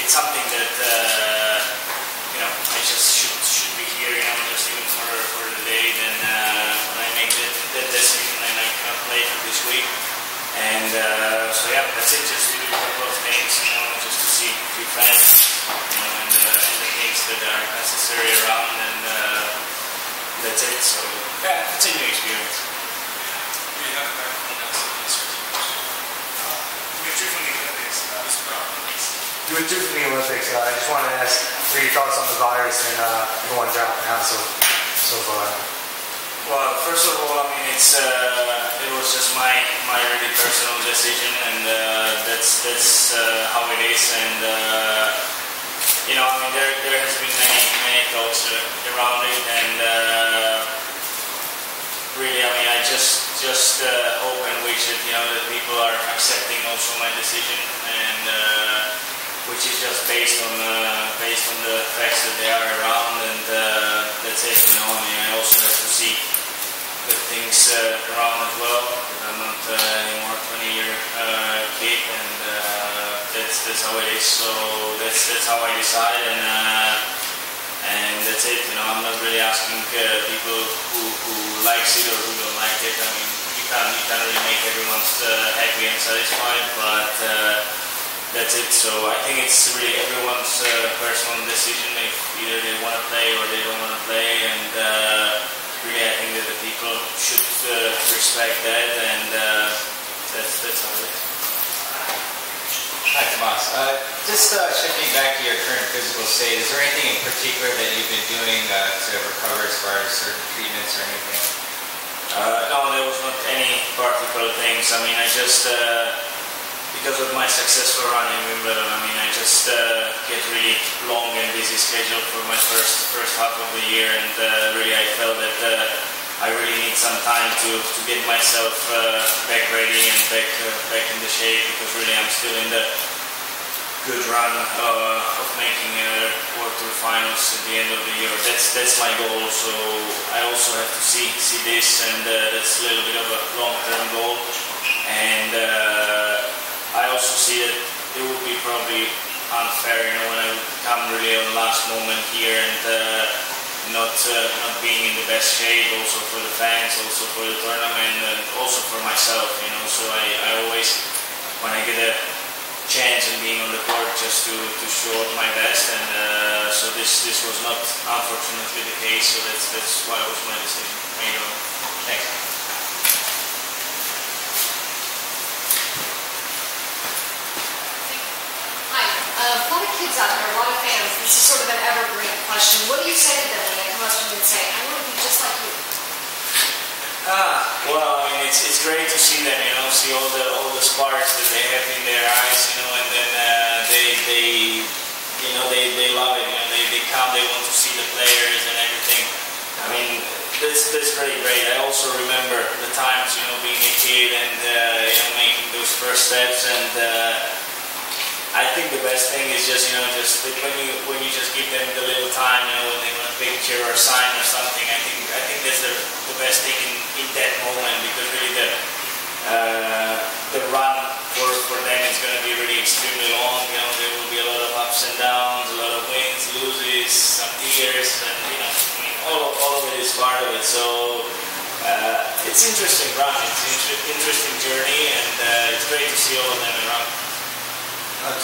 it's something that I just should be here, just even for the day. Then when I make that decision and I cannot play for this week, and so yeah, that's it. Just to do a couple of things, just to see friends, and the things that are necessary around, and that's it. So yeah, it's a new experience. We have a back from You withdrew from the Olympics. I just wanted to ask what are your thoughts on the virus and everyone dropping out so far. Well, first of all, I mean it was just my really personal decision, and that's how it is. And I mean there has been many thoughts around it, and really, I mean I just hope and wish that that people are accepting also my decision, and which is just based on the facts that they are around, and that's it. I mean I also have to see the things around as well. I'm not anymore 20-year kid, and that's how it is. So that's how I decide, and that's it. I'm not really asking people who likes it or who don't like it. I mean you can't really make everyone's happy and satisfied, but that's it. So I think it's really everyone's personal decision if either they want to play or they don't want to play, and really I think that the people should respect that, and that's how it is. Hi Tomas. Just shifting back to your current physical state, is there anything in particular that you've been doing to recover as far as certain treatments or anything? No, there was not any particular things. I mean I just because of my successful run in Wimbledon, I mean I just get really long and busy schedule for my first half of the year, and really I felt that I really need some time to get myself back ready and back in the shape, because really I'm still in the good run of making World Tour finals at the end of the year. That's my goal. So I also have to see this, and that's a little bit of a long-term goal, and I also see that it would be probably unfair, when I would come really on the last moment here and not being in the best shape, also for the fans, also for the tournament, and also for myself, So I always, when I get a chance in being on the court, just to show my best, and so this was not unfortunately the case. So that's why it was my decision made on. Thanks. A lot of kids out there, a lot of fans, this is sort of an evergreen question. What do you say to them when they come up to you and say, I want to be just like you? Well, I mean, it's great to see them, see all the sparks that they have in their eyes, and then they love it, they come, they want to see the players and everything. I mean, that's very great. I also remember the times, being a kid and, making those first steps, and I think the best thing is just when you just give them the little time, when they want a picture or a sign or something. I think that's the best thing in that moment, because really the run for them is going to be really extremely long. There will be a lot of ups and downs, a lot of wins, loses, some tears, and all of it is part of it. So it's interesting run, it's an interesting journey, and it's great to see all of them around.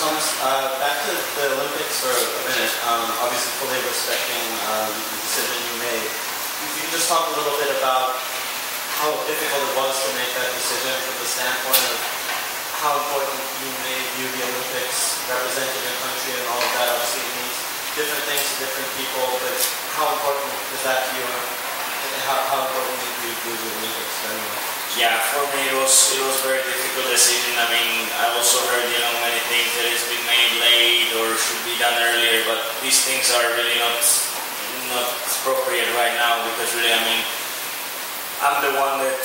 Tomas, back to the Olympics for a minute. Obviously, fully respecting the decision you made. If you could just talk a little bit about how difficult it was to make that decision from the standpoint of how important you may view the Olympics, representing your country and all of that. Obviously, it means different things to different people, but how important is that to you? And how important do you view the Olympics anyway? Yeah, for me it was a very difficult decision. I mean, I also heard many things that has been made late or should be done earlier, but these things are really not appropriate right now, because really, I mean, I'm the one that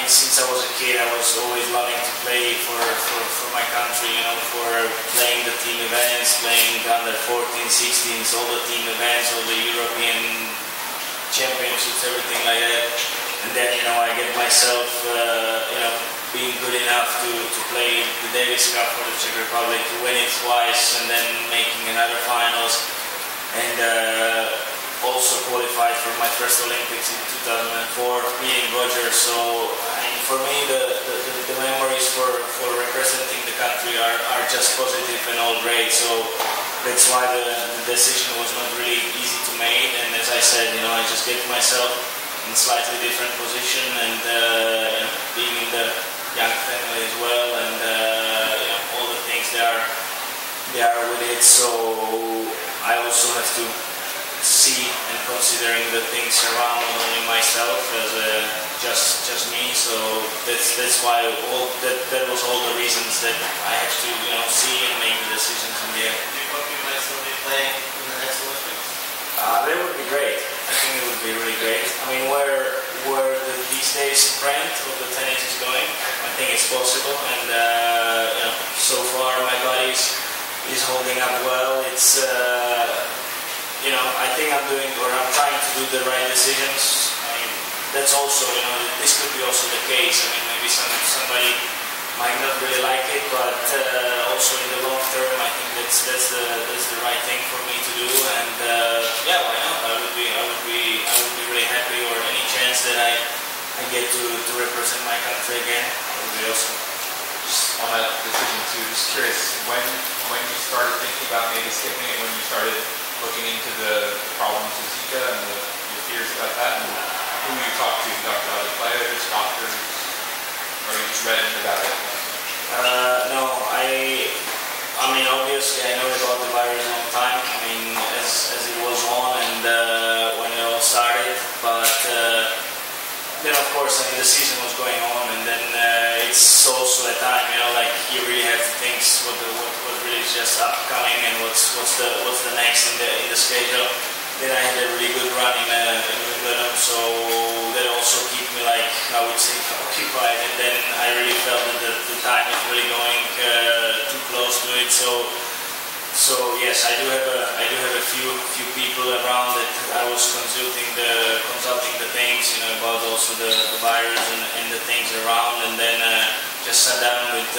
since I was a kid, I was always loving to play for my country, for playing the team events, playing the under 14, 16s, all the team events, all the European championships, everything like that. And then, I get myself, being good enough to play the Davis Cup for the Czech Republic, to win it twice, and then making another finals, and also qualified for my first Olympics in 2004, beating Roger. So for me, the memories for representing the country are just positive and all great. So that's why the decision was not really easy to make. And as I said, I just get myself in a slightly different position, and being in the young family as well, and all the things they are with it. So I also have to see and considering the things around, not only myself as just me. So that's why that was all the reasons that I have to see and make the decisions in the end. Do you hope you might still be playing in the next Olympics? That would be great. I think it would be really great. I mean, where these days trend of the tennis is going, I think it's possible. And so far my body is holding up well. It's I think I'm trying to do the right decisions. I mean, that's also this could be also the case. I mean, maybe somebody might not really like it, but also in the long term, I think that's the right thing for me to do. And why not? I would be really happy, or any chance that I get to represent my country again, that would be awesome. Just on that decision too, just curious, when you started thinking about maybe skipping it, when you started looking into the problems with Zika and your fears about that, and who you talked to? You talked to other players, doctors, or you just read about it? No, I mean, obviously I know about the virus a long time. I mean, as it was on and when it all started, but then of course, I mean, the season was going on, and then it's also a time, like you really have to think what really is just upcoming and what's the next in the schedule. Then I had a really good run in Wimbledon, so that also keep me, like, I would say, occupied. And then I really felt that the time is really going too close to it. So yes, I do have a few people around that I was consulting the things, about also the virus and the things around, and then just sat down with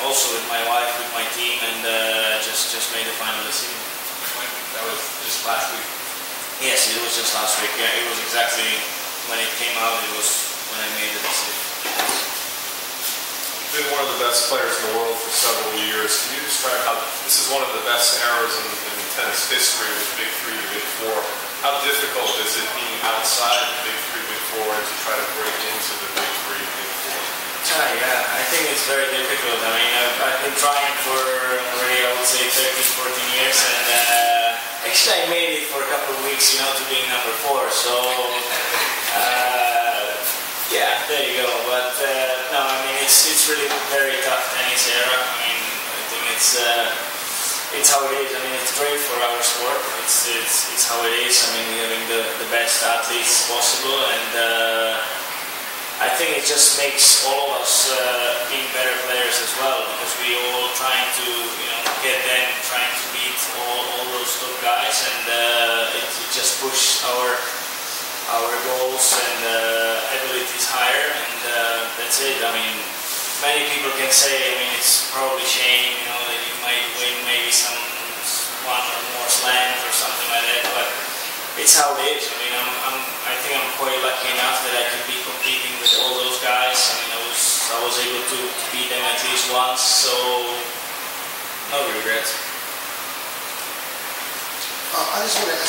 also with my wife, with my team, and just made the final decision. That was just last week? Yes, it was just last week. Yeah, it was exactly when it came out. It was when I made the decision. You've been one of the best players in the world for several years. Can you describe how this is one of the best eras in tennis history with Big Three to Big Four? How difficult is it being outside the Big Three, Big Four, and to try to break into the Big Three, Big Four? Yeah, I think it's very difficult. I mean, I've been trying for already, I would say, 13, 14 years, and actually I made it for a couple of weeks, to being number 4. So there you go. But no, I mean, it's really very tough tennis era. I mean, I think it's how it is. I mean, it's great for our sport. It's how it is. I mean, we're having the best athletes possible, and I think it just makes all of us being better players as well, because we all trying to get them, trying to beat all those top guys, and it just push our goals and abilities higher, and that's it. I mean, many people can say, I mean, it's probably shame, that you might win maybe one or more slams or something like that, but it's how it is. I mean, I think I'm quite lucky enough that I can be competing with all those guys. I mean, I was able to beat them at least once, so no regrets. I just want to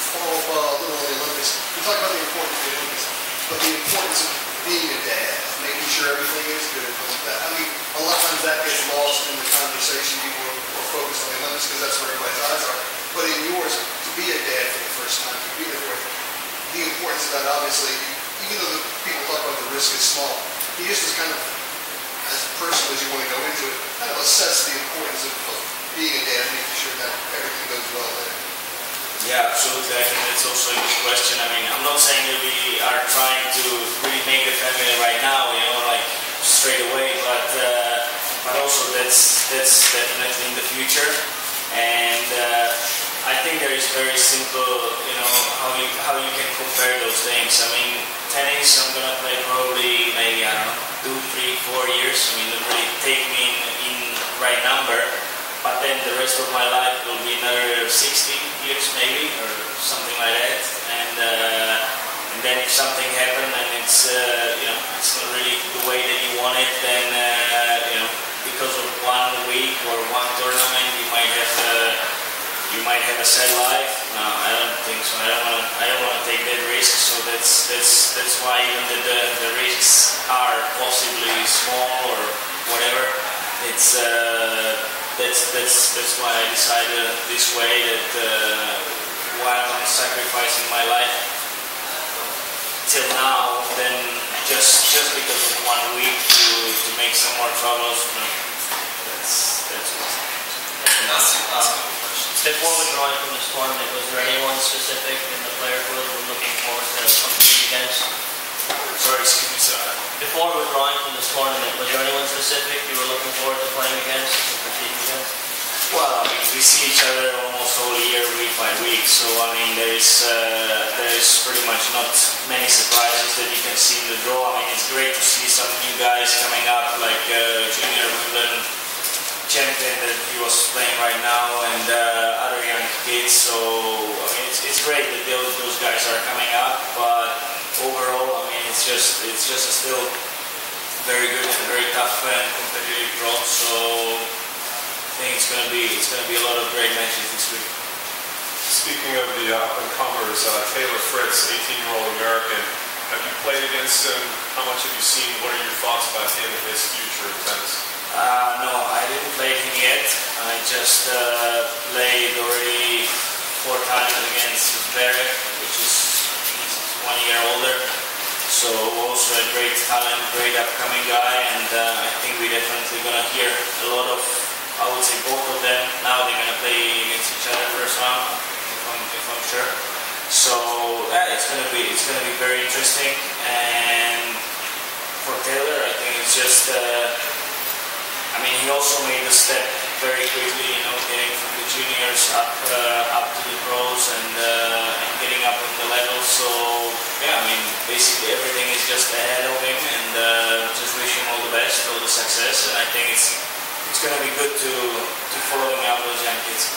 follow up a little on the Olympics. We talk about the importance of the Olympics, but the importance of being a dad, making sure everything is good. I mean, a lot of times that gets lost in the conversation. People are focused on the Olympics because that's where everybody's eyes are. But in yours, to be a dad for the first time, to be there for it, the importance of that, obviously, even though the people talk about the risk is small, you just kind of, as personal as you want to go into it, kind of assess the importance of being a dad, making sure that everything goes well there. Yeah, absolutely. I think that's also a good question. I mean, I'm not saying that we are trying to really make a family right now, like straight away, but also that's definitely in the future. And I think there is very simple, how you can compare those things. I mean, tennis, I'm gonna play probably maybe, I don't know, 2, 3, years. I mean, don't really take me in right number, but then the rest of my life will be another 60 years maybe, or something like that. And then if something happens and it's it's not really the way that you want it, then because of 1 week or one tournament, you might have a sad life. No, I don't think so. I don't want to take that risk. So that's why even the risks are possibly small or whatever. It's that's why I decided this way, that while I'm sacrificing my life till now, then just because of 1 week to make some more troubles. No, that's Before withdrawing from this tournament, was there anyone specific in the player field you were looking forward to competing against? Sorry, excuse me, sir. Before withdrawing from this tournament, was there anyone specific you were looking forward to playing against or competing against? Well, I mean, we see each other almost all year, week by week. So I mean, there is pretty much not many surprises that you can see in the draw. I mean, it's great to see some new guys coming up, like junior Wimbledon champion that he was playing right now, and other young kids. So I mean, it's great that those guys are coming up. But overall, I mean, it's just a still very good and very tough and competitive draw. So I think it's gonna be a lot of great matches this week. Speaking of the up-and-comers, Taylor Fritz, 18-year-old American, have you played against him? How much have you seen? What are your thoughts about him and his future in tennis? No, I didn't play him yet. I just played already 4 times against Berdych, which is 1 year older. So also a great talent, great upcoming guy, and I think we're definitely gonna hear a lot of, I would say, both of them. Now they're gonna play against each other first round, if I'm sure. So yeah, it's gonna be very interesting. And for Taylor, I think it's just. I mean, he also made the step very quickly, getting from the juniors up to the pros and getting up on the level. So yeah, I mean, basically everything is just ahead of him, and just wish him all the best, all the success. And I think it's going to be good to following up those young kids.